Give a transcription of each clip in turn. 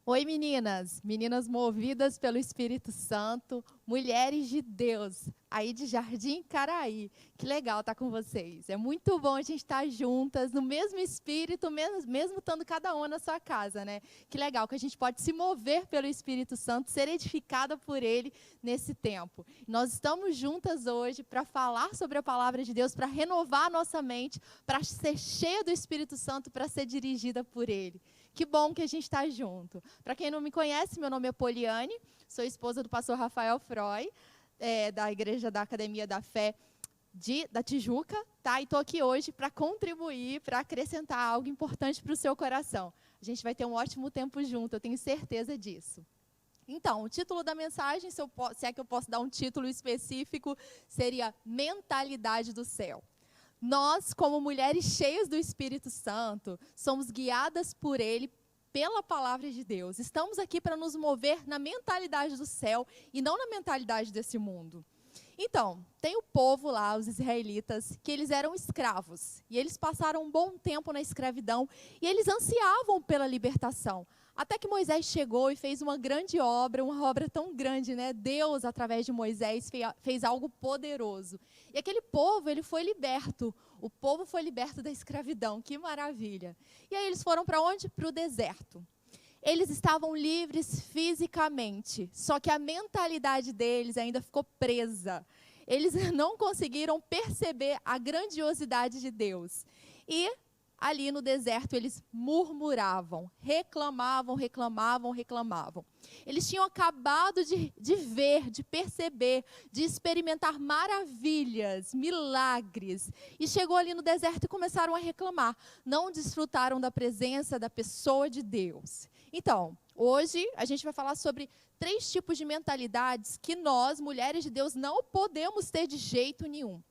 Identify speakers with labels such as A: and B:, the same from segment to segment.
A: Oi, meninas! Meninas movidas pelo Espírito Santo, mulheres de Deus, aí de Jardim Caraí. Que legal estar com vocês. É muito bom a gente estar juntas, no mesmo espírito, mesmo estando cada uma na sua casa, né? Que legal que a gente pode se mover pelo Espírito Santo, ser edificada por Ele nesse tempo. Nós estamos juntas hoje para falar sobre a palavra de Deus, para renovar a nossa mente, para ser cheia do Espírito Santo, para ser dirigida por Ele. Que bom que a gente está junto. Para quem não me conhece, meu nome é Poliane, sou esposa do pastor Rafael Froy, da Igreja da Academia da Fé da Tijuca, tá? E estou aqui hoje para contribuir, para acrescentar algo importante para o seu coração. A gente vai ter um ótimo tempo junto, eu tenho certeza disso. Então, o título da mensagem, se é que eu posso dar um título específico, seria Mentalidade do Céu. Nós, como mulheres cheias do Espírito Santo, somos guiadas por Ele, pela palavra de Deus. Estamos aqui para nos mover na mentalidade do céu e não na mentalidade desse mundo. Então, tem o povo lá, os israelitas, que eles eram escravos. E eles passaram um bom tempo na escravidão e eles ansiavam pela libertação. Até que Moisés chegou e fez uma grande obra, uma obra tão grande, né? Deus, através de Moisés, fez algo poderoso. E aquele povo, ele foi liberto. O povo foi liberto da escravidão. Que maravilha. E aí eles foram para onde? Para o deserto. Eles estavam livres fisicamente, só que a mentalidade deles ainda ficou presa. Eles não conseguiram perceber a grandiosidade de Deus. E ali no deserto eles murmuravam, reclamavam. Eles tinham acabado de ver, de perceber, de experimentar maravilhas, milagres. E chegou ali no deserto e começaram a reclamar. Não desfrutaram da presença da pessoa de Deus. Então, hoje a gente vai falar sobre 3 tipos de mentalidades que nós, mulheres de Deus, não podemos ter de jeito nenhum.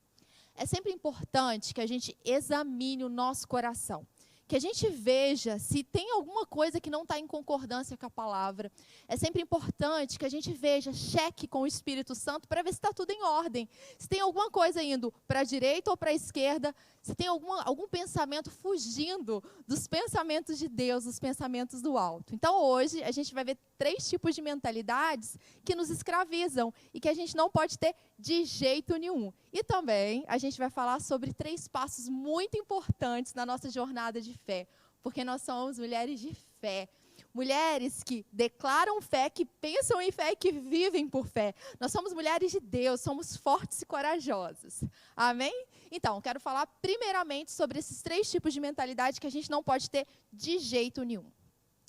A: É sempre importante que a gente examine o nosso coração, que a gente veja se tem alguma coisa que não está em concordância com a palavra. É sempre importante que a gente veja, cheque com o Espírito Santo para ver se está tudo em ordem. Se tem alguma coisa indo para a direita ou para a esquerda, se tem algum pensamento fugindo dos pensamentos de Deus, dos pensamentos do alto. Então hoje a gente vai ver 3 tipos de mentalidades que nos escravizam e que a gente não pode ter de jeito nenhum. E também a gente vai falar sobre 3 passos muito importantes na nossa jornada de fé, porque nós somos mulheres de fé. Mulheres que declaram fé, que pensam em fé e que vivem por fé. Nós somos mulheres de Deus, somos fortes e corajosas. Amém? Então, quero falar primeiramente sobre esses 3 tipos de mentalidade que a gente não pode ter de jeito nenhum.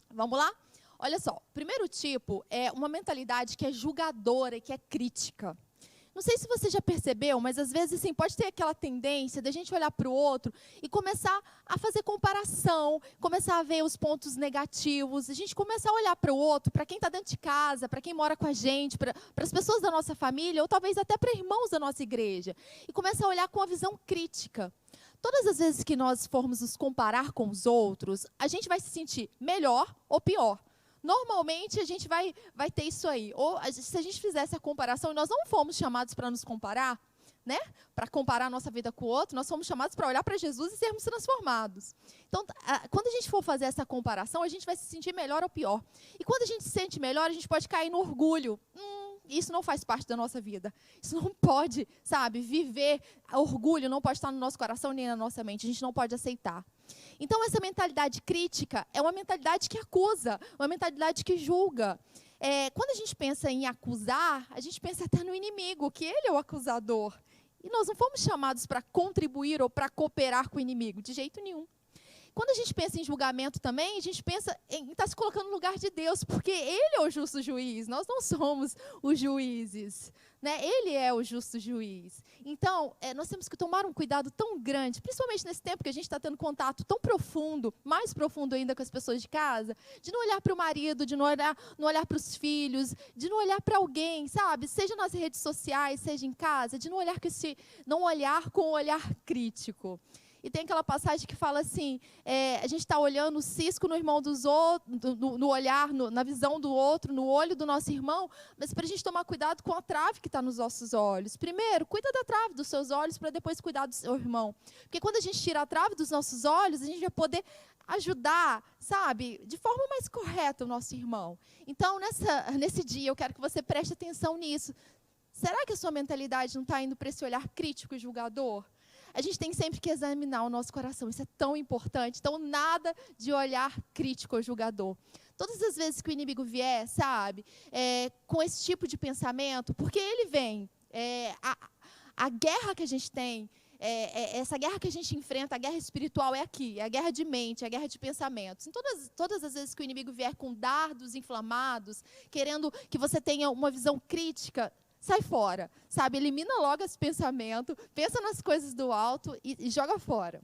A: Vamos lá? Olha só, o primeiro tipo é uma mentalidade que é julgadora e que é crítica. Não sei se você já percebeu, mas às vezes assim, pode ter aquela tendência da gente olhar para o outro e começar a fazer comparação, começar a ver os pontos negativos, a gente começar a olhar para o outro, para quem está dentro de casa, para quem mora com a gente, para as pessoas da nossa família, ou talvez até para irmãos da nossa igreja, e começar a olhar com uma visão crítica. Todas as vezes que nós formos nos comparar com os outros, a gente vai se sentir melhor ou pior. Normalmente a gente vai ter isso aí. Ou se a gente fizer essa comparação, e nós não fomos chamados para nos comparar, né? Para comparar a nossa vida com o outro, nós fomos chamados para olhar para Jesus e sermos transformados. Então, quando a gente for fazer essa comparação, a gente vai se sentir melhor ou pior. E quando a gente se sente melhor, a gente pode cair no orgulho. Isso não faz parte da nossa vida. Isso não pode, sabe, viver orgulho, não pode estar no nosso coração nem na nossa mente. A gente não pode aceitar. Então, essa mentalidade crítica é uma mentalidade que acusa, uma mentalidade que julga. Quando a gente pensa em acusar, a gente pensa até no inimigo, que ele é o acusador. E nós não fomos chamados para contribuir ou para cooperar com o inimigo, de jeito nenhum. Quando a gente pensa em julgamento também, a gente pensa em estar se colocando no lugar de Deus, porque Ele é o justo juiz, nós não somos os juízes, né? Ele é o justo juiz. Então, nós temos que tomar um cuidado tão grande, principalmente nesse tempo que a gente está tendo contato tão profundo, mais profundo ainda com as pessoas de casa, de não olhar para o marido, de não olhar para os filhos, de não olhar para alguém, sabe? Seja nas redes sociais, seja em casa, de não olhar com o olhar crítico. E tem aquela passagem que fala assim, a gente está olhando o cisco no irmão dos outros, no olhar, na visão do outro, no olho do nosso irmão, mas para a gente tomar cuidado com a trave que está nos nossos olhos. Primeiro, cuida da trave dos seus olhos para depois cuidar do seu irmão. Porque quando a gente tira a trave dos nossos olhos, a gente vai poder ajudar, sabe, de forma mais correta o nosso irmão. Então, nesse dia, eu quero que você preste atenção nisso. Será que a sua mentalidade não está indo para esse olhar crítico e julgador? A gente tem sempre que examinar o nosso coração, isso é tão importante. Então, nada de olhar crítico ou julgador. Todas as vezes que o inimigo vier, sabe, com esse tipo de pensamento, porque ele vem, a guerra que a gente tem, essa guerra que a gente enfrenta, a guerra espiritual é aqui, é a guerra de mente, é a guerra de pensamentos. Então, todas as vezes que o inimigo vier com dardos inflamados, querendo que você tenha uma visão crítica, sai fora, sabe? Elimina logo esse pensamento, pensa nas coisas do alto e joga fora.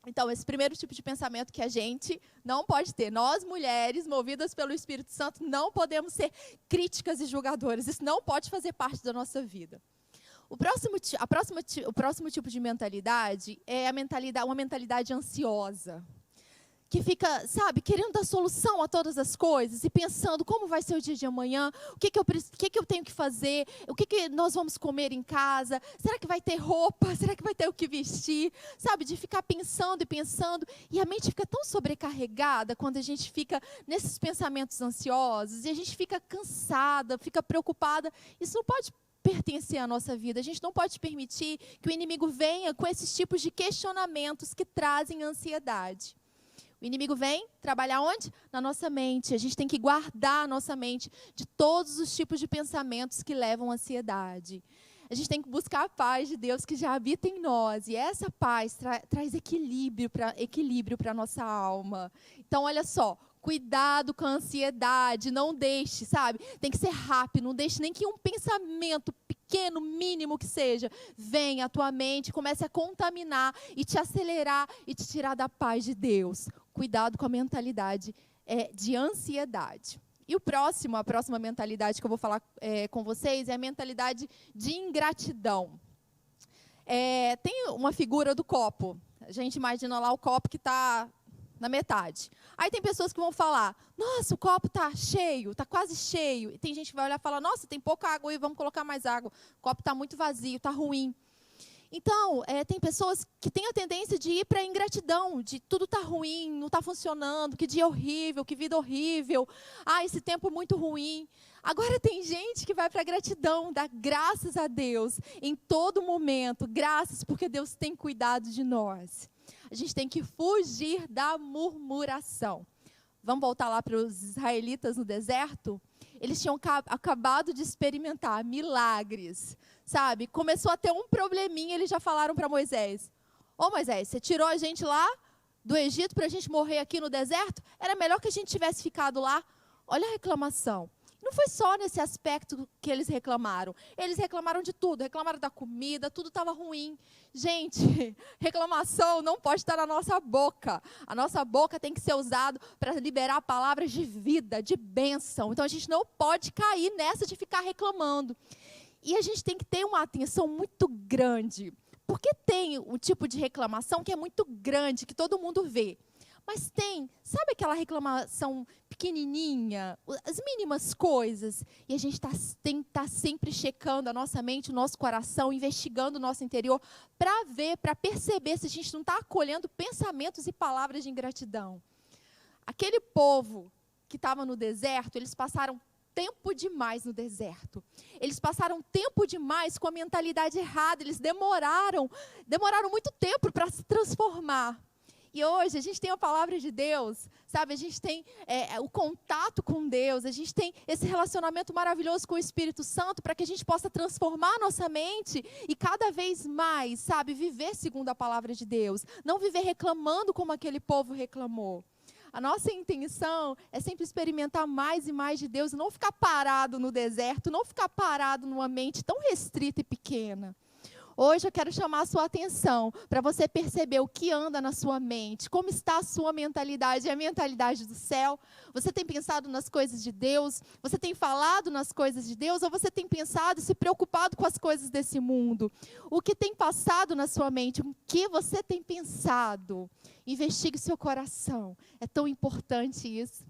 A: Então, esse primeiro tipo de pensamento que a gente não pode ter. Nós, mulheres, movidas pelo Espírito Santo, não podemos ser críticas e julgadoras. Isso não pode fazer parte da nossa vida. O próximo tipo de mentalidade é uma mentalidade ansiosa. Que fica, sabe, querendo dar solução a todas as coisas e pensando como vai ser o dia de amanhã, o que eu tenho que fazer, o que nós vamos comer em casa, será que vai ter roupa, será que vai ter o que vestir, sabe, de ficar pensando e pensando, e a mente fica tão sobrecarregada quando a gente fica nesses pensamentos ansiosos, e a gente fica cansada, fica preocupada. Isso não pode pertencer à nossa vida, a gente não pode permitir que o inimigo venha com esses tipos de questionamentos que trazem ansiedade. O inimigo vem trabalhar onde? Na nossa mente. A gente tem que guardar a nossa mente de todos os tipos de pensamentos que levam à ansiedade. A gente tem que buscar a paz de Deus que já habita em nós. E essa paz traz equilíbrio para a nossa alma. Então, olha só, cuidado com a ansiedade. Não deixe, sabe? Tem que ser rápido. Não deixe nem que um pensamento pequeno, mínimo que seja, venha à tua mente, comece a contaminar e te acelerar e te tirar da paz de Deus. Cuidado com a mentalidade de ansiedade. E a próxima mentalidade que eu vou falar com vocês é a mentalidade de ingratidão. Tem uma figura do copo. A gente imagina lá o copo que está na metade. Aí tem pessoas que vão falar, nossa, o copo está cheio, está quase cheio. E tem gente que vai olhar e falar, nossa, tem pouca água e vamos colocar mais água. O copo está muito vazio, está ruim. Então, tem pessoas que têm a tendência de ir para a ingratidão, de tudo está ruim, não está funcionando, que dia horrível, que vida horrível, esse tempo muito ruim. Agora tem gente que vai para a gratidão, dá graças a Deus em todo momento, graças porque Deus tem cuidado de nós. A gente tem que fugir da murmuração. Vamos voltar lá para os israelitas no deserto? Eles tinham acabado de experimentar milagres, sabe? Começou a ter um probleminha, eles já falaram para Moisés. Ô Moisés, você tirou a gente lá do Egito para a gente morrer aqui no deserto? Era melhor que a gente tivesse ficado lá. Olha a reclamação. Não foi só nesse aspecto que eles reclamaram. Eles reclamaram de tudo. Reclamaram da comida, tudo estava ruim. Gente, reclamação não pode estar na nossa boca. A nossa boca tem que ser usada para liberar palavras de vida, de bênção. Então, a gente não pode cair nessa de ficar reclamando. E a gente tem que ter uma atenção muito grande. Porque tem um tipo de reclamação que é muito grande, que todo mundo vê. Mas sabe aquela reclamação pequenininha, as mínimas coisas? E a gente tem que estar sempre checando a nossa mente, o nosso coração, investigando o nosso interior, para ver, para perceber se a gente não está acolhendo pensamentos e palavras de ingratidão. Aquele povo que estava no deserto, eles passaram tempo demais no deserto. Eles passaram tempo demais com a mentalidade errada, eles demoraram muito tempo para se transformar. E hoje a gente tem a palavra de Deus, sabe? A gente tem o contato com Deus, a gente tem esse relacionamento maravilhoso com o Espírito Santo para que a gente possa transformar a nossa mente e cada vez mais, sabe? Viver segundo a palavra de Deus. Não viver reclamando como aquele povo reclamou. A nossa intenção é sempre experimentar mais e mais de Deus e não ficar parado no deserto, não ficar parado numa mente tão restrita e pequena. Hoje eu quero chamar a sua atenção para você perceber o que anda na sua mente, como está a sua mentalidade, é a mentalidade do céu. Você tem pensado nas coisas de Deus? Você tem falado nas coisas de Deus? Ou você tem pensado e se preocupado com as coisas desse mundo? O que tem passado na sua mente? O que você tem pensado? Investigue o seu coração. É tão importante isso.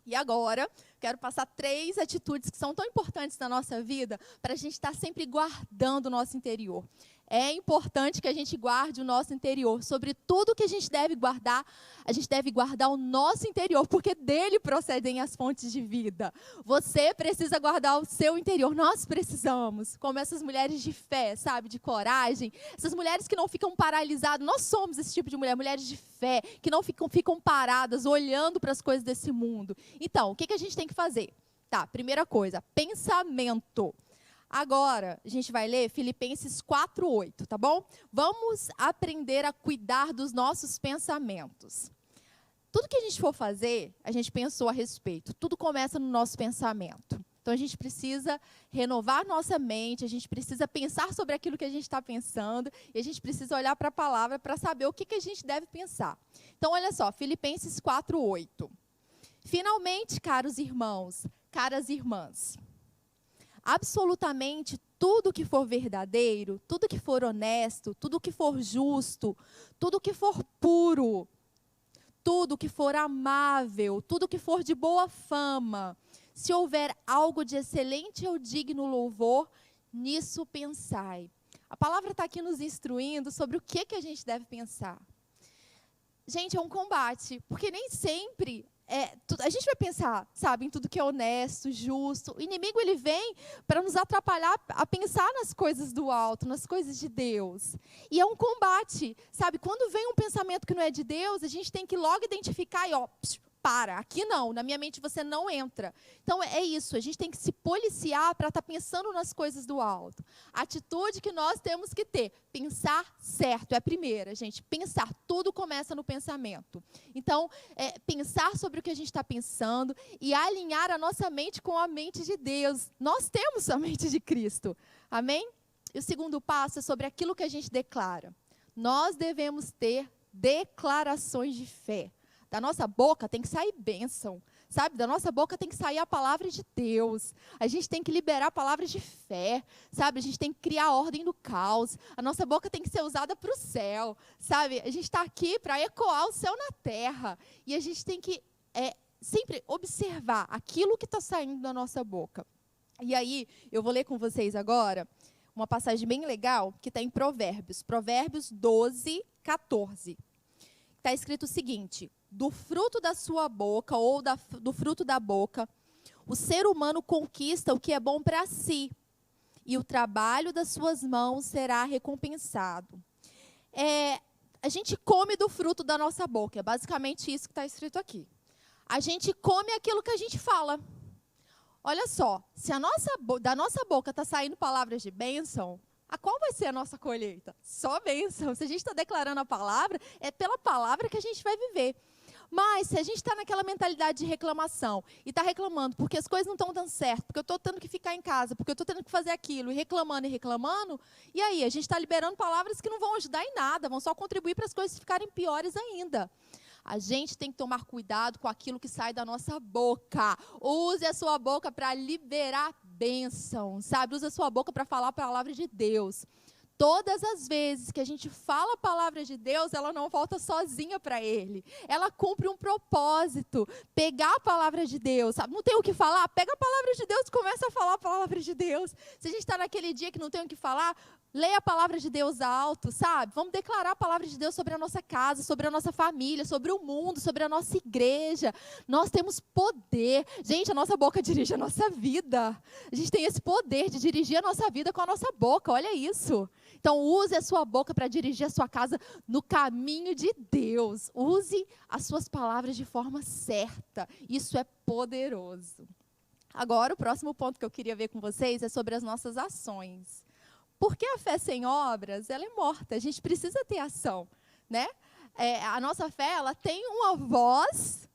A: E agora, quero passar 3 atitudes que são tão importantes na nossa vida para a gente estar sempre guardando o nosso interior. É importante que a gente guarde o nosso interior. Sobre tudo que a gente deve guardar o nosso interior, porque dele procedem as fontes de vida. Você precisa guardar o seu interior. Nós precisamos, como essas mulheres de fé, sabe, de coragem. Essas mulheres que não ficam paralisadas. Nós somos esse tipo de mulher, mulheres de fé, que não ficam paradas, olhando para as coisas desse mundo. Então, o que a gente tem que fazer? Tá, primeira coisa, pensamento. Agora, a gente vai ler Filipenses 4:8, tá bom? Vamos aprender a cuidar dos nossos pensamentos. Tudo que a gente for fazer, a gente pensou a respeito. Tudo começa no nosso pensamento. Então, a gente precisa renovar nossa mente, a gente precisa pensar sobre aquilo que a gente está pensando, e a gente precisa olhar para a palavra para saber o que a gente deve pensar. Então, olha só, Filipenses 4:8. Finalmente, caros irmãos, caras irmãs, absolutamente tudo que for verdadeiro, tudo que for honesto, tudo que for justo, tudo que for puro, tudo que for amável, tudo que for de boa fama, se houver algo de excelente ou digno louvor, nisso pensai. A palavra está aqui nos instruindo sobre o que a gente deve pensar. Gente, é um combate, porque nem sempre a gente vai pensar, sabe, em tudo que é honesto, justo. O inimigo, ele vem para nos atrapalhar a pensar nas coisas do alto, nas coisas de Deus. E é um combate, sabe? Quando vem um pensamento que não é de Deus, a gente tem que logo identificar e, para, aqui não, na minha mente você não entra. Então, é isso, a gente tem que se policiar para estar pensando nas coisas do alto. A atitude que nós temos que ter, pensar certo, é a primeira, gente. Pensar, tudo começa no pensamento. Então, pensar sobre o que a gente está pensando e alinhar a nossa mente com a mente de Deus. Nós temos a mente de Cristo, amém? E o segundo passo é sobre aquilo que a gente declara. Nós devemos ter declarações de fé. Da nossa boca tem que sair bênção, sabe? Da nossa boca tem que sair a palavra de Deus. A gente tem que liberar palavras de fé, sabe? A gente tem que criar a ordem do caos. A nossa boca tem que ser usada para o céu, sabe? A gente está aqui para ecoar o céu na terra. E a gente tem que sempre observar aquilo que está saindo da nossa boca. E aí, eu vou ler com vocês agora uma passagem bem legal que está em Provérbios. Provérbios 12:14. Está escrito o seguinte: do fruto da sua boca, ou do fruto da boca, o ser humano conquista o que é bom para si, e o trabalho das suas mãos será recompensado. A gente come do fruto da nossa boca, é basicamente isso que está escrito aqui. A gente come aquilo que a gente fala. Olha só, se da nossa boca está saindo palavras de bênção, qual vai ser a nossa colheita? Só bênção. Se a gente está declarando a palavra, é pela palavra que a gente vai viver. Mas se a gente está naquela mentalidade de reclamação e está reclamando porque as coisas não estão dando certo, porque eu estou tendo que ficar em casa, porque eu estou tendo que fazer aquilo, e reclamando, e aí a gente está liberando palavras que não vão ajudar em nada, vão só contribuir para as coisas ficarem piores ainda. A gente tem que tomar cuidado com aquilo que sai da nossa boca. Use a sua boca para liberar bênção, sabe? Use a sua boca para falar a palavra de Deus. Todas as vezes que a gente fala a palavra de Deus, ela não volta sozinha para Ele. Ela cumpre um propósito. Pegar a palavra de Deus, sabe? Não tem o que falar? Pega a palavra de Deus e começa a falar a palavra de Deus. Se a gente está naquele dia que não tem o que falar, leia a palavra de Deus alto, sabe? Vamos declarar a palavra de Deus sobre a nossa casa, sobre a nossa família, sobre o mundo, sobre a nossa igreja. Nós temos poder. Gente, a nossa boca dirige a nossa vida. A gente tem esse poder de dirigir a nossa vida com a nossa boca. Olha isso. Então, use a sua boca para dirigir a sua casa no caminho de Deus. Use as suas palavras de forma certa. Isso é poderoso. Agora, o próximo ponto que eu queria ver com vocês é sobre as nossas ações. Porque a fé sem obras, ela é morta. A gente precisa ter ação, né? A nossa fé, ela tem uma voz.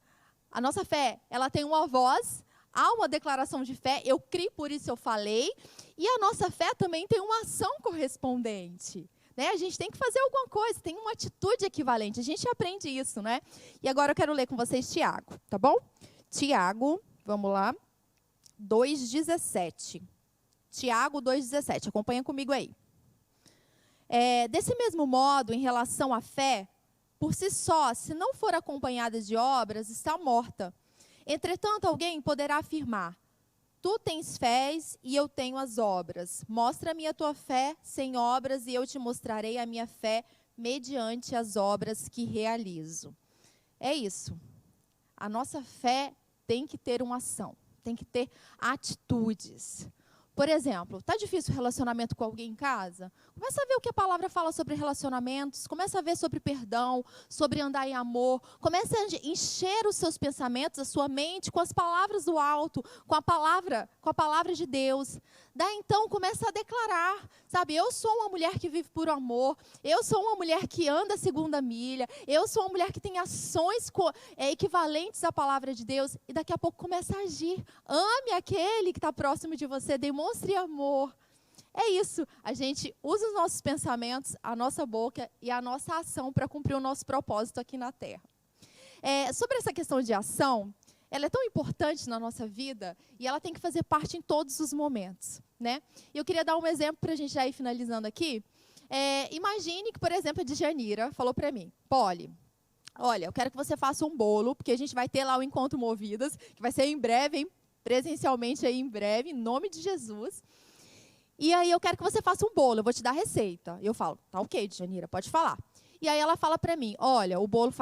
A: A nossa fé, ela tem uma voz. Há uma declaração de fé, eu criei, por isso eu falei. E a nossa fé também tem uma ação correspondente. Né? A gente tem que fazer alguma coisa, tem uma atitude equivalente. A gente aprende isso, né? E agora eu quero ler com vocês Tiago, tá bom? Tiago, vamos lá, 2,17. Tiago 2,17, acompanha comigo aí. Desse mesmo modo, em relação à fé, por si só, se não for acompanhada de obras, está morta. Entretanto, alguém poderá afirmar: Tu tens fé e eu tenho as obras. Mostra-me a tua fé sem obras e eu te mostrarei a minha fé mediante as obras que realizo. É isso. A nossa fé tem que ter uma ação, tem que ter atitudes. Por exemplo, está difícil o relacionamento com alguém em casa? Começa a ver o que a palavra fala sobre relacionamentos, começa a ver sobre perdão, sobre andar em amor, começa a encher os seus pensamentos, a sua mente com as palavras do alto, com a palavra de Deus. Daí então começa a declarar, sabe, eu sou uma mulher que vive por amor, eu sou uma mulher que anda a segunda milha, eu sou uma mulher que tem ações equivalentes à palavra de Deus, e daqui a pouco começa a agir. Ame aquele que está próximo de você, demonstre amor. É isso, a gente usa os nossos pensamentos, a nossa boca e a nossa ação para cumprir o nosso propósito aqui na Terra. Sobre essa questão de ação, ela é tão importante na nossa vida e ela tem que fazer parte em todos os momentos, né? E eu queria dar um exemplo para a gente já ir finalizando aqui. Imagine que, por exemplo, a Djanira falou para mim, Polly, olha, eu quero que você faça um bolo, porque a gente vai ter lá o Encontro Movidas, que vai ser em breve, hein? Presencialmente aí em breve, em nome de Jesus. E aí eu quero que você faça um bolo, eu vou te dar a receita. E eu falo, tá ok, Djanira, pode falar. E aí ela fala para mim, olha, o bolo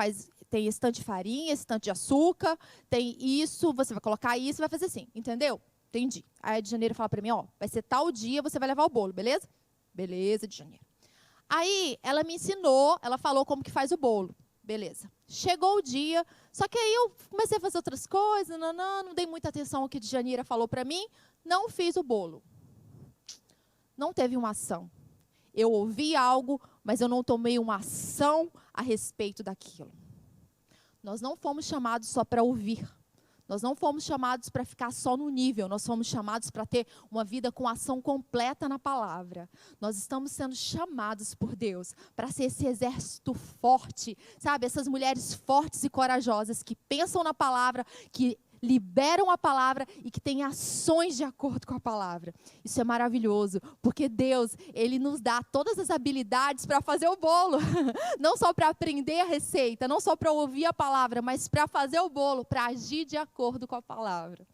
A: tem esse tanto de farinha, esse tanto de açúcar, tem isso, você vai colocar isso, vai fazer assim, entendeu? Entendi. Aí a Djanira fala para mim, ó, vai ser tal dia, você vai levar o bolo, beleza? Beleza, Djanira. Aí ela me ensinou, ela falou como que faz o bolo. Beleza. Chegou o dia, só que aí eu comecei a fazer outras coisas, não dei muita atenção ao que a Djanira falou para mim, não fiz o bolo. Não teve uma ação. Eu ouvi algo, mas eu não tomei uma ação a respeito daquilo. Nós não fomos chamados só para ouvir. Nós não fomos chamados para ficar só no nível. Nós fomos chamados para ter uma vida com ação completa na palavra. Nós estamos sendo chamados por Deus para ser esse exército forte, sabe? Essas mulheres fortes e corajosas que pensam na palavra, que liberam a palavra e que têm ações de acordo com a palavra. Isso é maravilhoso, porque Deus, Ele nos dá todas as habilidades para fazer o bolo. Não só para aprender a receita, não só para ouvir a palavra, mas para fazer o bolo, para agir de acordo com a palavra.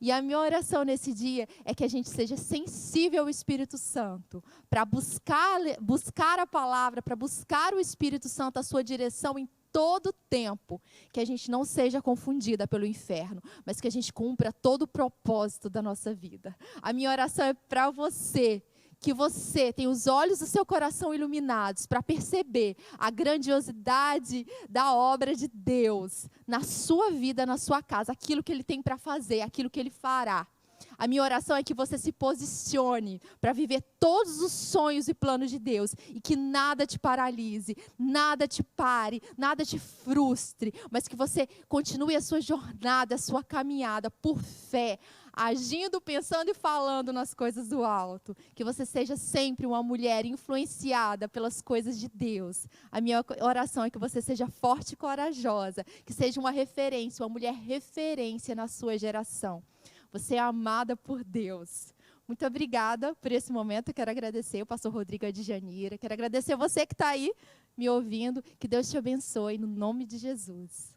A: E a minha oração nesse dia é que a gente seja sensível ao Espírito Santo, para buscar a palavra, para buscar o Espírito Santo, a sua direção em todo o tempo, que a gente não seja confundida pelo inferno, mas que a gente cumpra todo o propósito da nossa vida. A minha oração é para você, que você tenha os olhos do seu coração iluminados para perceber a grandiosidade da obra de Deus na sua vida, na sua casa, aquilo que Ele tem para fazer, aquilo que Ele fará. A minha oração é que você se posicione para viver todos os sonhos e planos de Deus e que nada te paralise, nada te pare, nada te frustre, mas que você continue a sua jornada, a sua caminhada por fé, agindo, pensando e falando nas coisas do alto. Que você seja sempre uma mulher influenciada pelas coisas de Deus. A minha oração é que você seja forte e corajosa, que seja uma referência, uma mulher referência na sua geração. Você é amada por Deus. Muito obrigada por esse momento. Eu quero agradecer o pastor Rodrigo e a Djanira. Quero agradecer você que está aí me ouvindo. Que Deus te abençoe, no nome de Jesus.